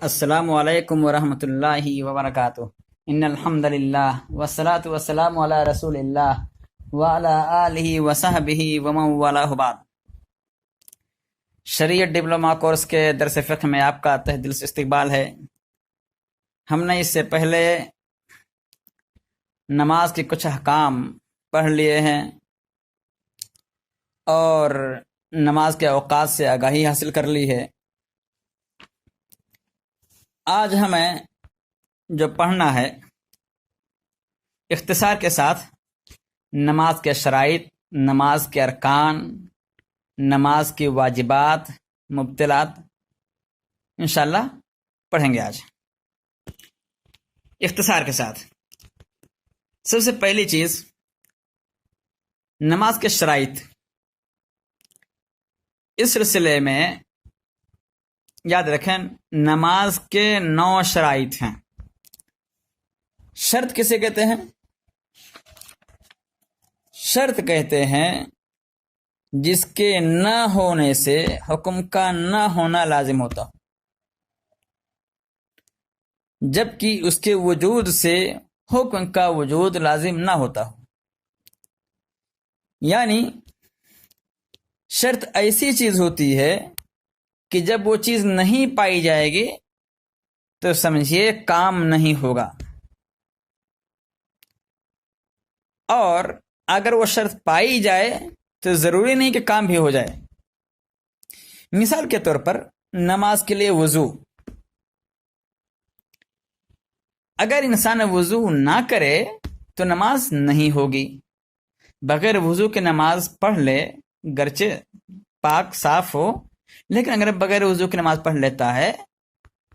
السلام علیکم ورحمۃ اللہ وبرکاتہ۔ ان الحمد للہ والصلاة والسلام علی رسول اللہ وعلی آلہ وصحبہ ومن والہ بعد۔ شریعت ڈپلومہ کورس کے درس فقہ میں آپ کا تہ دل سے استقبال ہے۔ ہم نے اس سے پہلے نماز کے کچھ احکام پڑھ لیے ہیں اور نماز کے اوقات سے آگاہی حاصل کر لی ہے۔ آج ہمیں جو پڑھنا ہے اختصار کے ساتھ نماز کے شرائط، نماز کے ارکان، نماز کی واجبات، مبطلات انشاءاللہ پڑھیں گے آج اختصار کے ساتھ۔ سب سے پہلی چیز نماز کے شرائط۔ اس سلسلے میں یاد رکھیں نماز کے 9 شرائط ہیں۔ شرط کسے کہتے ہیں؟ شرط کہتے ہیں جس کے نہ ہونے سے حکم کا نہ ہونا لازم ہوتا ہو، جبکہ اس کے وجود سے حکم کا وجود لازم نہ ہوتا ہو۔ یعنی شرط ایسی چیز ہوتی ہے کہ جب وہ چیز نہیں پائی جائے گی تو سمجھیے کام نہیں ہوگا، اور اگر وہ شرط پائی جائے تو ضروری نہیں کہ کام بھی ہو جائے۔ مثال کے طور پر نماز کے لیے وضو۔ اگر انسان وضو نہ کرے تو نماز نہیں ہوگی۔ بغیر وضو کے نماز پڑھ لے گرچہ پاک صاف ہو، لیکن اگر بغیر وضو کی نماز پڑھ لیتا ہے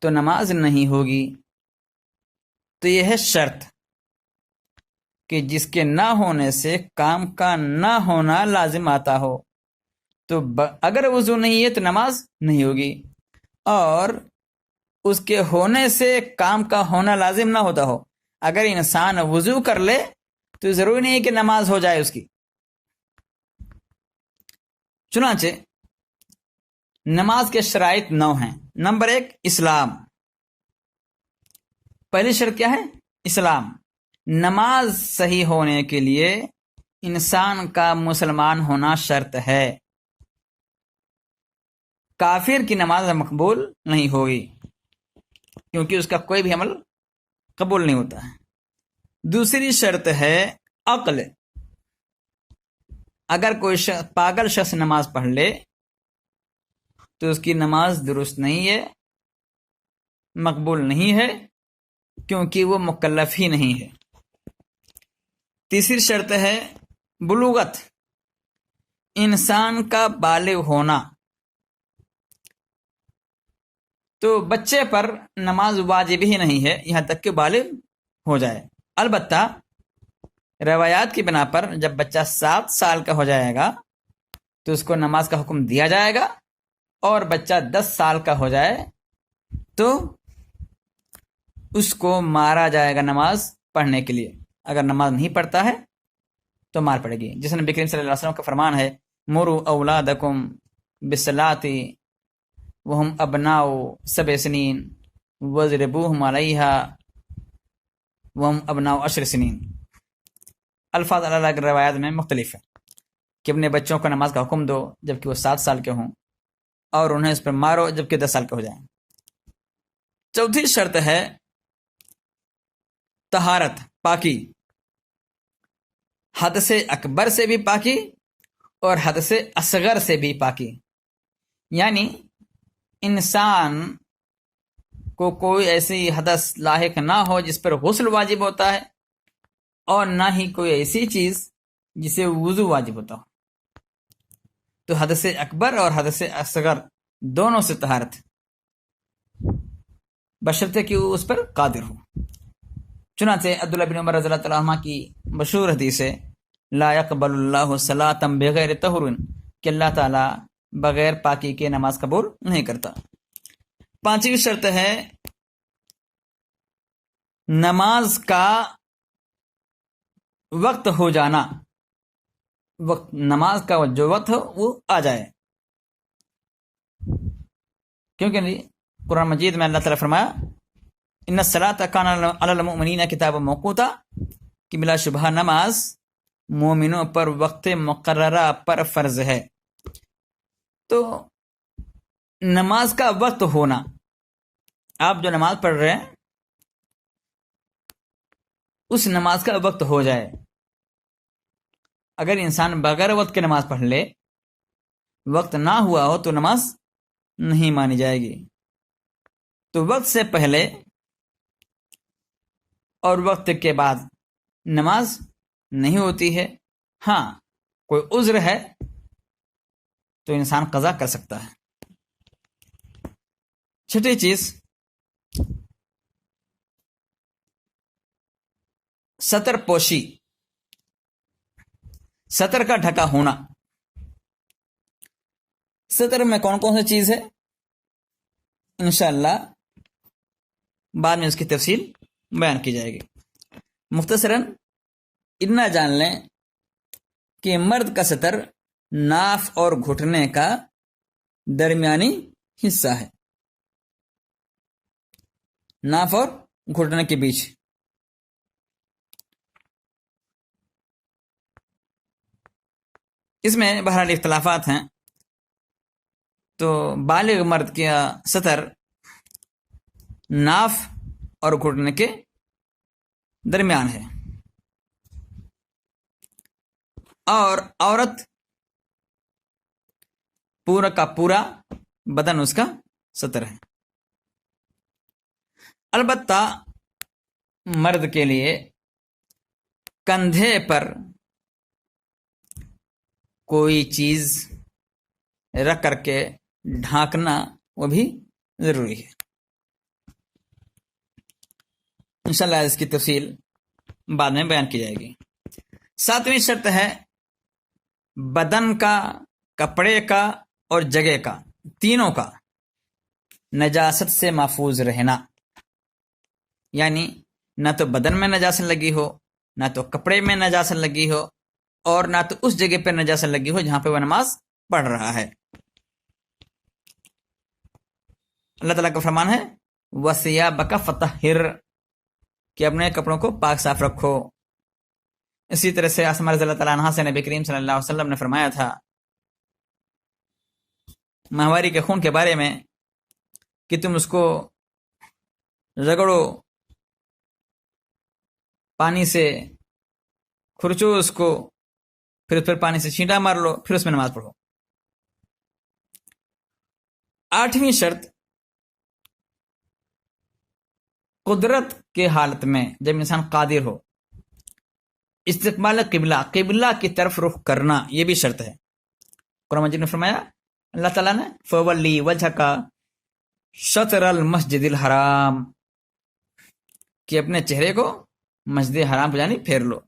تو نماز نہیں ہوگی۔ تو یہ ہے شرط کہ جس کے نہ ہونے سے کام کا نہ ہونا لازم آتا ہو۔ تو اگر وضو نہیں ہے تو نماز نہیں ہوگی، اور اس کے ہونے سے کام کا ہونا لازم نہ ہوتا ہو۔ اگر انسان وضو کر لے تو ضروری نہیں ہے کہ نماز ہو جائے اس کی۔ چنانچہ نماز کے شرائط 9 ہیں۔ نمبر 1 اسلام۔ پہلی شرط کیا ہے؟ اسلام۔ نماز صحیح ہونے کے لیے انسان کا مسلمان ہونا شرط ہے۔ کافر کی نماز مقبول نہیں ہوگی کیونکہ اس کا کوئی بھی عمل قبول نہیں ہوتا ہے۔ دوسری شرط ہے عقل۔ اگر کوئی پاگل شخص نماز پڑھ لے تو اس کی نماز درست نہیں ہے، مقبول نہیں ہے، کیونکہ وہ مکلف ہی نہیں ہے۔ تیسری شرط ہے بلوغت، انسان کا بالغ ہونا۔ تو بچے پر نماز واجب ہی نہیں ہے یہاں تک کہ بالغ ہو جائے۔ البتہ روایات کی بنا پر جب بچہ 7 سال کا ہو جائے گا تو اس کو نماز کا حکم دیا جائے گا، اور بچہ 10 سال کا ہو جائے تو اس کو مارا جائے گا نماز پڑھنے کے لیے۔ اگر نماز نہیں پڑھتا ہے تو مار پڑے گی، جس نبی کریم صلی اللہ علیہ وسلم کا فرمان ہے مروا اولادکم بالصلاۃ وهم ابناء 7 سنین واضربوهم علیہا وهم ابناء 10 سنین۔ الفاظ الگ الگ روایات میں مختلف ہیں کہ اپنے بچوں کو نماز کا حکم دو جبکہ وہ 7 سال کے ہوں، اور انہیں اس پر مارو جبکہ 10 سال کے ہو جائیں۔ چوتھی شرط ہے طہارت، پاکی۔ حدث اکبر سے بھی پاکی اور حدث اصغر سے بھی پاکی۔ یعنی انسان کو کوئی ایسی حدث لاحق نہ ہو جس پر غسل واجب ہوتا ہے، اور نہ ہی کوئی ایسی چیز جسے وضو واجب ہوتا ہو۔ تو حدث اکبر اور حدث اصغر دونوں سے طہارت، بشرطے کہ وہ اس پر قادر ہو۔ چنانچہ عبداللہ بن عمر رضی اللہ تعالیٰ عنہ کی مشہور حدیث ہے لا يقبل اللہ صلاۃ بغیر طہر، کہ اللہ تعالیٰ بغیر پاکی کے نماز قبول نہیں کرتا۔ پانچویں شرط ہے نماز کا وقت ہو جانا، نماز کا جو وقت ہو وہ آ جائے، کیونکہ قرآن مجید میں اللہ تعالیٰ فرمایا ان الصلاۃ کانت علی المؤمنین کتابا موقوتا کہ بلا شبہ نماز مومنوں پر وقت مقررہ پر فرض ہے. تو نماز کا وقت ہونا، آپ جو نماز پڑھ رہے ہیں اس نماز کا وقت ہو جائے. اگر انسان بغیر وقت کے نماز پڑھ لے، وقت نہ ہوا ہو تو نماز نہیں مانی جائے گی. تو وقت سے پہلے اور وقت کے بعد نماز نہیں ہوتی ہے. ہاں کوئی عذر ہے تو انسان قضا کر سکتا ہے. چھٹی چیز، ستر پوشی، ستر کا ڈھکا ہونا. ستر میں کون کون سی چیز ہے انشاءاللہ بعد میں اس کی تفصیل بیان کی جائے گی. مختصراً اتنا جان لیں کہ مرد کا ستر ناف اور گھٹنے کا درمیانی حصہ ہے، ناف اور گھٹنے کے بیچ. اس میں بہرحال اختلافات ہیں. تو بالغ مرد کا ستر ناف اور گھٹنے کے درمیان ہے، اور عورت پورا کا پورا بدن اس کا ستر ہے. البتہ مرد کے لیے کندھے پر کوئی چیز رکھ کر کے ڈھانکنا وہ بھی ضروری ہے. انشاءاللہ اس کی تفصیل بعد میں بیان کی جائے گی. ساتویں شرط ہے بدن کا، کپڑے کا اور جگہ کا، تینوں کا نجاست سے محفوظ رہنا. یعنی نہ تو بدن میں نجاست لگی ہو، نہ تو کپڑے میں نجاست لگی ہو، اور نہ تو اس جگہ پہ نجاست لگی ہو جہاں پہ وہ نماز پڑھ رہا ہے. اللہ تعالیٰ کا فرمان ہے وَثِيَابَكَ فَطَهِّرْ کہ اپنے کپڑوں کو پاک صاف رکھو. اسی طرح سے اسماء رضی اللہ تعالیٰ عنہ سے نبی کریم صلی اللہ علیہ وسلم نے فرمایا تھا ماہواری کے خون کے بارے میں کہ تم اس کو رگڑو، پانی سے کھرچو اس کو، پھر پانی سے چھینٹا مار لو، پھر اس میں نماز پڑھو. آٹھویں شرط قدرت کے حالت میں جب انسان قادر ہو استقبال قبلہ، قبلہ کی طرف رخ کرنا، یہ بھی شرط ہے. قرآن مجید نے فرمایا اللہ تعالیٰ نے فَوَلِّ وَجْهَكَ شَطْرَ الْمَسْجِدِ الْحَرَامِ کہ اپنے چہرے کو مسجد حرام کو جانب پھیر لو.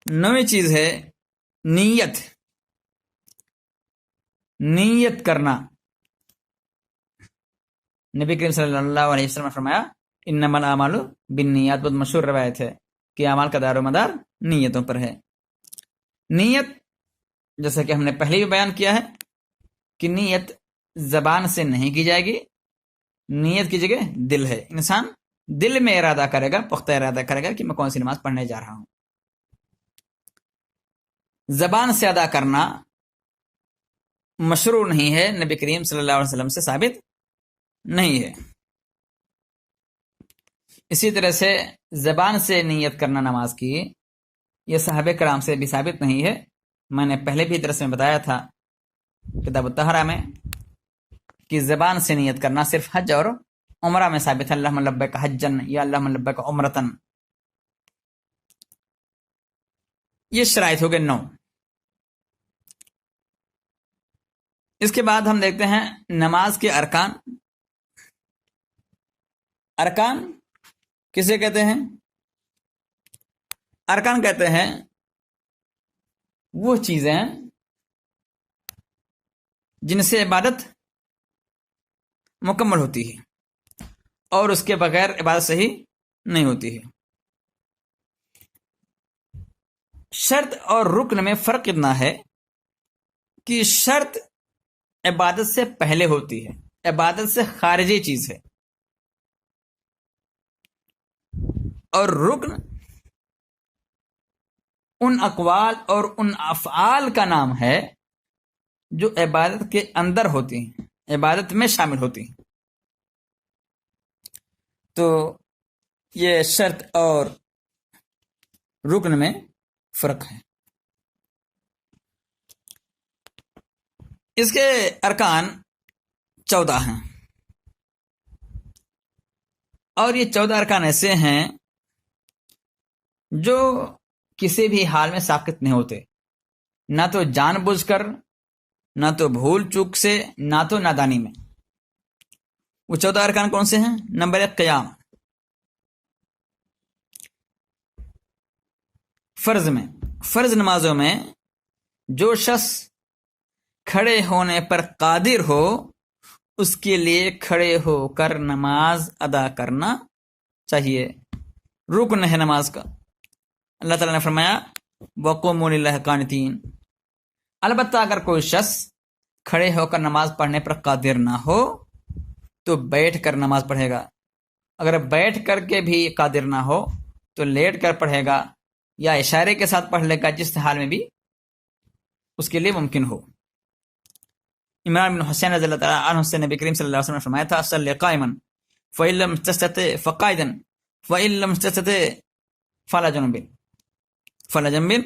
نویں چیز ہے نیت، نیت کرنا. نبی کریم صلی اللہ علیہ وسلم نے فرمایا انما الاعمال بالنیات، بہت مشہور روایت ہے کہ اعمال کا دار و مدار نیتوں پر ہے. نیت جیسا کہ ہم نے پہلے بھی بیان کیا ہے کہ نیت زبان سے نہیں کی جائے گی، نیت کی جگہ دل ہے. انسان دل میں ارادہ کرے گا، پختہ ارادہ کرے گا کہ میں کون سی نماز پڑھنے جا رہا ہوں. زبان سے ادا کرنا مشروع نہیں ہے، نبی کریم صلی اللہ علیہ وسلم سے ثابت نہیں ہے. اسی طرح سے زبان سے نیت کرنا نماز کی، یہ صحابہ کرام سے بھی ثابت نہیں ہے. میں نے پہلے بھی درس میں بتایا تھا کتاب الطہارہ میں کہ زبان سے نیت کرنا صرف حج اور عمرہ میں ثابت ہے. اللہم لبیک حجن یا اللہم لبیک عمرتن. یہ شرائط ہو گئے 9. اس کے بعد ہم دیکھتے ہیں نماز کے ارکان. ارکان کسے کہتے ہیں؟ ارکان کہتے ہیں وہ چیزیں جن سے عبادت مکمل ہوتی ہے اور اس کے بغیر عبادت صحیح نہیں ہوتی ہے. شرط اور رکن میں فرق اتنا ہے کہ شرط عبادت سے پہلے ہوتی ہے عبادت سے خارجی چیز ہے، اور رکن ان اقوال اور ان افعال کا نام ہے جو عبادت کے اندر ہوتی ہیں، عبادت میں شامل ہوتی ہیں۔ تو یہ شرط اور رکن میں فرق ہے۔ اس کے ارکان 14 ہیں، اور یہ 14 ارکان ایسے ہیں جو کسی بھی حال میں ساقط نہیں ہوتے، نہ تو جان بوجھ کر، نہ تو بھول چوک سے، نہ تو نادانی میں۔ وہ 14 ارکان کون سے ہیں؟ نمبر 1، قیام۔ فرض نمازوں میں جو شخص کھڑے ہونے پر قادر ہو اس کے لیے کھڑے ہو کر نماز ادا کرنا چاہیے، رکن ہے نماز کا۔ اللہ تعالیٰ نے فرمایا وَقُومُوا لِلَّهِ قَانِتِينَ۔ البتہ اگر کوئی شخص کھڑے ہو کر نماز پڑھنے پر قادر نہ ہو تو بیٹھ کر نماز پڑھے گا، اگر بیٹھ کر کے بھی قادر نہ ہو تو لیٹ کر پڑھے گا، یا اشارے کے ساتھ پڑھ لے گا، جس حال میں بھی اس کے لیے ممکن ہو۔ عمران بن حسین رضی اللہ تعالیٰ عنہ سے نبی کریم صلی اللہ علیہ وسلم نے فرمایا تھا صلی قائما فإن لم تستطع فقاعدا فإن لم تستطع فعلى جنب،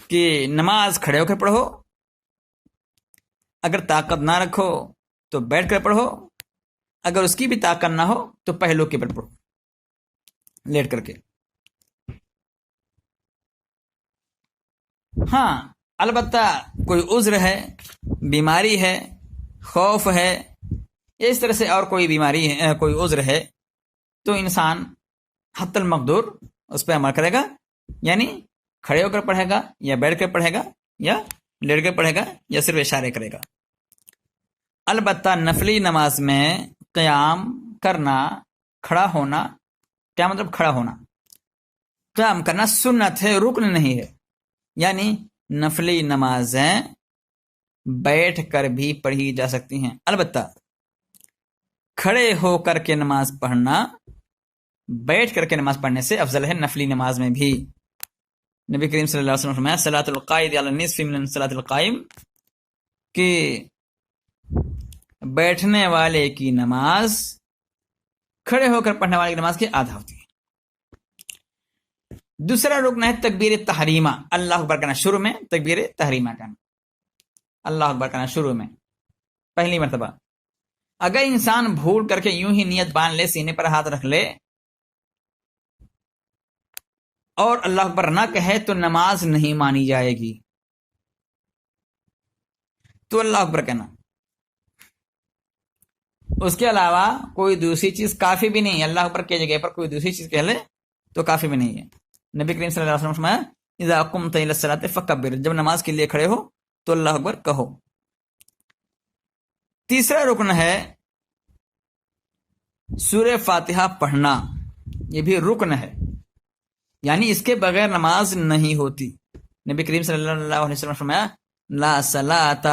کہ نماز کھڑے ہو کر پڑھو، اگر طاقت نہ رکھو تو بیٹھ کر پڑھو، اگر اس کی بھی طاقت نہ ہو تو پہلو کے پر پڑھو، لیٹ کر کے۔ ہاں البتہ کوئی عذر ہے، بیماری ہے، خوف ہے، اس طرح سے اور کوئی بیماری ہے، کوئی عذر ہے، تو انسان حتی المقدور اس پہ عمل کرے گا، یعنی کھڑے ہو کر پڑھے گا، یا بیٹھ کر پڑھے گا، یا لیٹ کر پڑھے گا، یا صرف اشارے کرے گا۔ البتہ نفلی نماز میں قیام کرنا، کھڑا ہونا، کیا مطلب کھڑا ہونا؟ قیام کرنا سنت ہے، رکن نہیں ہے، یعنی نفلی نمازیں بیٹھ کر بھی پڑھی جا سکتی ہیں، البتہ کھڑے ہو کر کے نماز پڑھنا بیٹھ کر کے نماز پڑھنے سے افضل ہے، نفلی نماز میں بھی۔ نبی کریم صلی اللہ علیہ وسلم نے فرمایا صلاۃ القائد علی النصف من صلاۃ القائم، کہ بیٹھنے والے کی نماز کھڑے ہو کر پڑھنے والے کی نماز کی آدھا ہوتی ہے۔ دوسرا رکن ہے تکبیر تحریمہ، اللہ اکبر کہنا شروع میں، تکبیر تحریمہ کہنا، اللہ اکبر کہنا شروع میں پہلی مرتبہ۔ اگر انسان بھول کر کے یوں ہی نیت باندھ لے، سینے پر ہاتھ رکھ لے اور اللہ اکبر نہ کہے تو نماز نہیں مانی جائے گی، تو اللہ اکبر کہنا، اس کے علاوہ کوئی دوسری چیز کافی بھی نہیں، اللہ اکبر کی جگہ پر کوئی دوسری چیز کہہ لے تو کافی بھی نہیں ہے۔ نبی کریم صلی اللہ علیہ وسلم فرمایا اذا قمت الى الصلاۃ فکبر، جب نماز کے لیے کھڑے ہو تو اللہ اکبر کہو۔ تیسرا رکن ہے سورہ فاتحہ پڑھنا، یہ بھی رکن ہے، یعنی اس کے بغیر نماز نہیں ہوتی۔ نبی کریم صلی اللہ علیہ وسلم فرمایا لا صلاۃ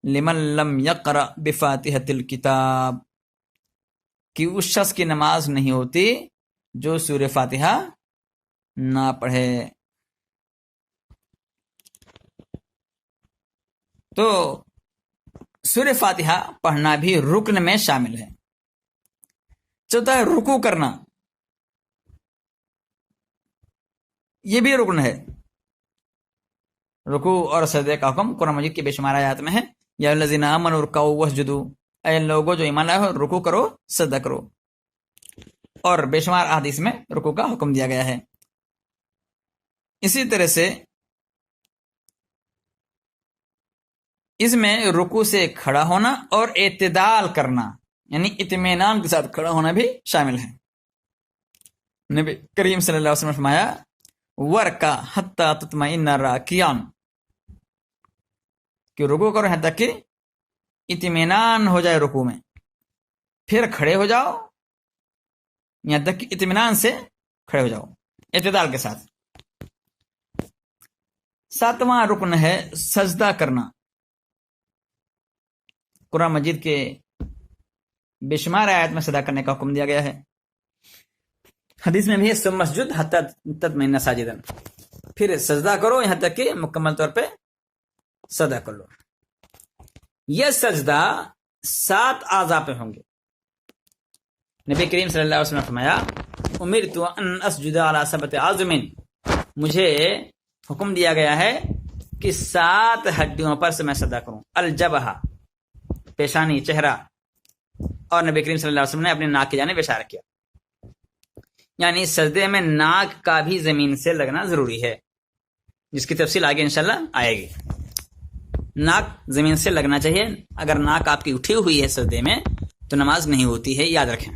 لمن لم یقرأ بفاتحۃ الکتاب، کہ اس شخص کی نماز نہیں ہوتی جو سورہ فاتحہ نہ پڑھے۔ تو سورہ فاتحہ پڑھنا بھی رکن میں شامل ہے۔ چوتھا ہے رکوع کرنا، یہ بھی رکن ہے۔ رکوع اور سجدے کا حکم قرآن مجید کی بے شمار آیات میں ہے، یا الذین آمنوا ارکعوا واسجدوا، اے لوگوں جو ایمان لائے ہو رکوع کرو، سجدہ کرو، اور بے شمار احادیث میں رکوع کا حکم دیا گیا ہے۔ اسی طرح سے اس میں رکوع سے کھڑا ہونا اور اعتدال کرنا، یعنی اطمینان کے ساتھ کھڑا ہونا بھی شامل ہے۔ نبی کریم صلی اللہ علیہ وسلم نے فرمایا ورکع حتی تطمئن راکعا، کہ رکوع کرو یہاں تک کہ اطمینان ہو جائے رکوع میں، پھر کھڑے ہو جاؤ یہاں تک کہ اطمینان سے کھڑے ہو جاؤ، اعتدال کے ساتھ۔ ساتواں رکن ہے سجدہ کرنا۔ قرآن مجید کے بے شمار آیات میں سجدہ کرنے کا حکم دیا گیا ہے. حدیث میں بھی ہے ثم اسجد حتی تطمئن ساجدا، پھر سجدہ کرو یہاں تک کہ مکمل طور پہ سجدہ کر لو. یہ سجدہ 7 اعضاء پہ ہوں گے. نبی کریم صلی اللہ علیہ وسلم نے فرمایا امرت ان اسجد علی 7 اعظم، مجھے حکم دیا گیا ہے کہ 7 ہڈیوں پر سے میں سجدہ کروں. الجبہہ، پیشانی، چہرہ، اور نبی کریم صلی اللہ علیہ وسلم نے اپنے ناک کی جانب اشارہ کیا. یعنی سجدے میں ناک کا بھی زمین سے لگنا ضروری ہے، جس کی تفصیل آگے انشاءاللہ آئے گی. ناک زمین سے لگنا چاہیے. اگر ناک آپ کی اٹھی ہوئی ہے سجدے میں تو نماز نہیں ہوتی ہے، یاد رکھیں.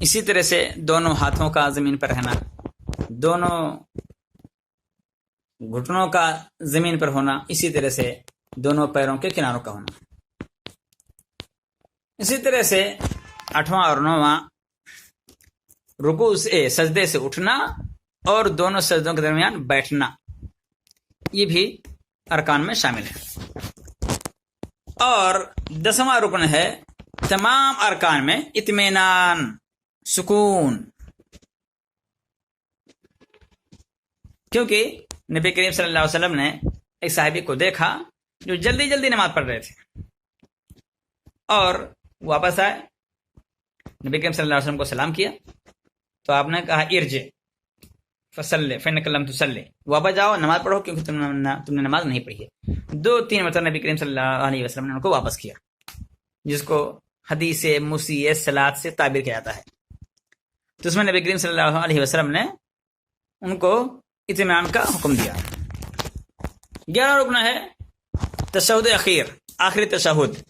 اسی طرح سے دونوں ہاتھوں کا زمین پر رہنا، دونوں گھٹنوں کا زمین پر ہونا، اسی طرح سے دونوں پیروں کے کناروں کا ہونا. اسی طرح سے 8واں اور 9واں رکوع سے سجدے سے اٹھنا اور دونوں سجدوں کے درمیان بیٹھنا، یہ بھی ارکان میں شامل ہے. اور 10واں رکن ہے تمام ارکان میں اطمینان، سکون. کیونکہ نبی کریم صلی اللہ علیہ وسلم نے ایک صحابی کو دیکھا جو جلدی جلدی نماز پڑھ رہے تھے اور واپس آئے. نبی کریم صلی اللہ علیہ وسلم کو سلام کیا تو آپ نے کہا ارجع فصلی فانک لم تصلی، واپس جاؤ نماز پڑھو کیونکہ تم نے نماز نہیں پڑھی ہے. 2-3 مرتبہ نبی کریم صلی اللہ علیہ وسلم نے ان کو واپس کیا، جس کو حدیث مسیء صلاۃ سے تعبیر کیا جاتا ہے. تو اس میں نبی کریم صلی اللہ علیہ وسلم نے ان کو اطمینان کا حکم دیا. 11 رکن ہے تشہد اخیر، آخری تشہد.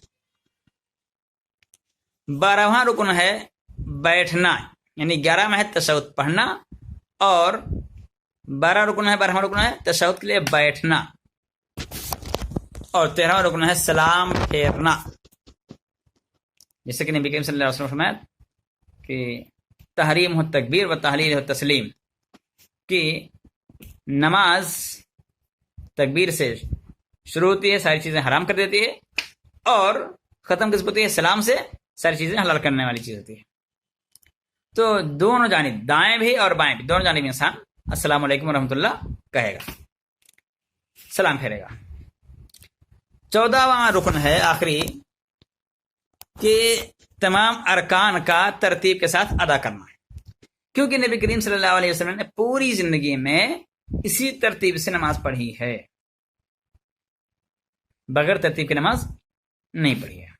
12واں رکن ہے بیٹھنا، یعنی 11 میں ہے تشہد پڑھنا اور 12واں رکن ہے تشہد کے لیے بیٹھنا، اور 13واں رکن ہے سلام پھیرنا. جیسے کہ نبی کریم صلی اللہ علیہ وسلم فرمایا کہ تحریم ہو تکبیر و تحلیل ہو تسلیم، کہ نماز تکبیر سے شروع ہوتی ہے، ساری چیزیں حرام کر دیتی ہے، اور ختم کس ہوتی ہے؟ سلام سے ساری چیزیں حلال کرنے والی چیز ہوتی ہے. تو دونوں جانب، دائیں بھی اور بائیں بھی، دونوں جانب انسان السلام علیکم ورحمۃ اللہ کہے گا، سلام پھیرے گا. 14واں رکن ہے آخری، کہ تمام ارکان کا ترتیب کے ساتھ ادا کرنا ہے. کیونکہ نبی کریم صلی اللہ علیہ وسلم نے پوری زندگی میں اسی ترتیب سے نماز پڑھی ہے، بغیر ترتیب کی نماز نہیں پڑھی ہے.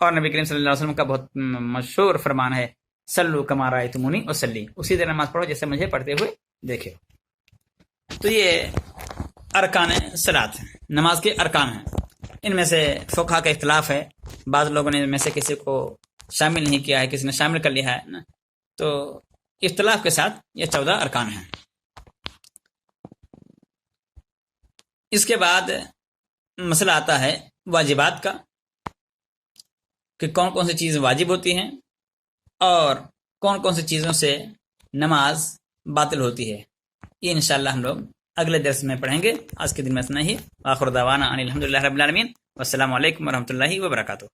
اور نبی کریم صلی اللہ علیہ وسلم کا بہت مشہور فرمان ہے صلو کما رأیتمونی اصلی، اسی طرح نماز پڑھو جیسے مجھے پڑھتے ہوئے دیکھے. تو یہ ارکان صلاۃ ہیں، نماز کے ارکان ہیں. ان میں سے فقہا کا اختلاف ہے، بعض لوگوں نے ان میں سے کسی کو شامل نہیں کیا ہے، کسی نے شامل کر لیا ہے نا. تو اختلاف کے ساتھ یہ 14 ارکان ہیں. اس کے بعد مسئلہ آتا ہے واجبات کا، کہ کون کون سی چیز واجب ہوتی ہیں اور کون کون سی چیزوں سے نماز باطل ہوتی ہے. یہ انشاءاللہ ہم لوگ اگلے درس میں پڑھیں گے. آج کے دن میں اتنا ہی. آخر دعوانا ان الحمدللہ رب العالمین، والسلام علیکم ورحمۃ اللہ وبرکاتہ.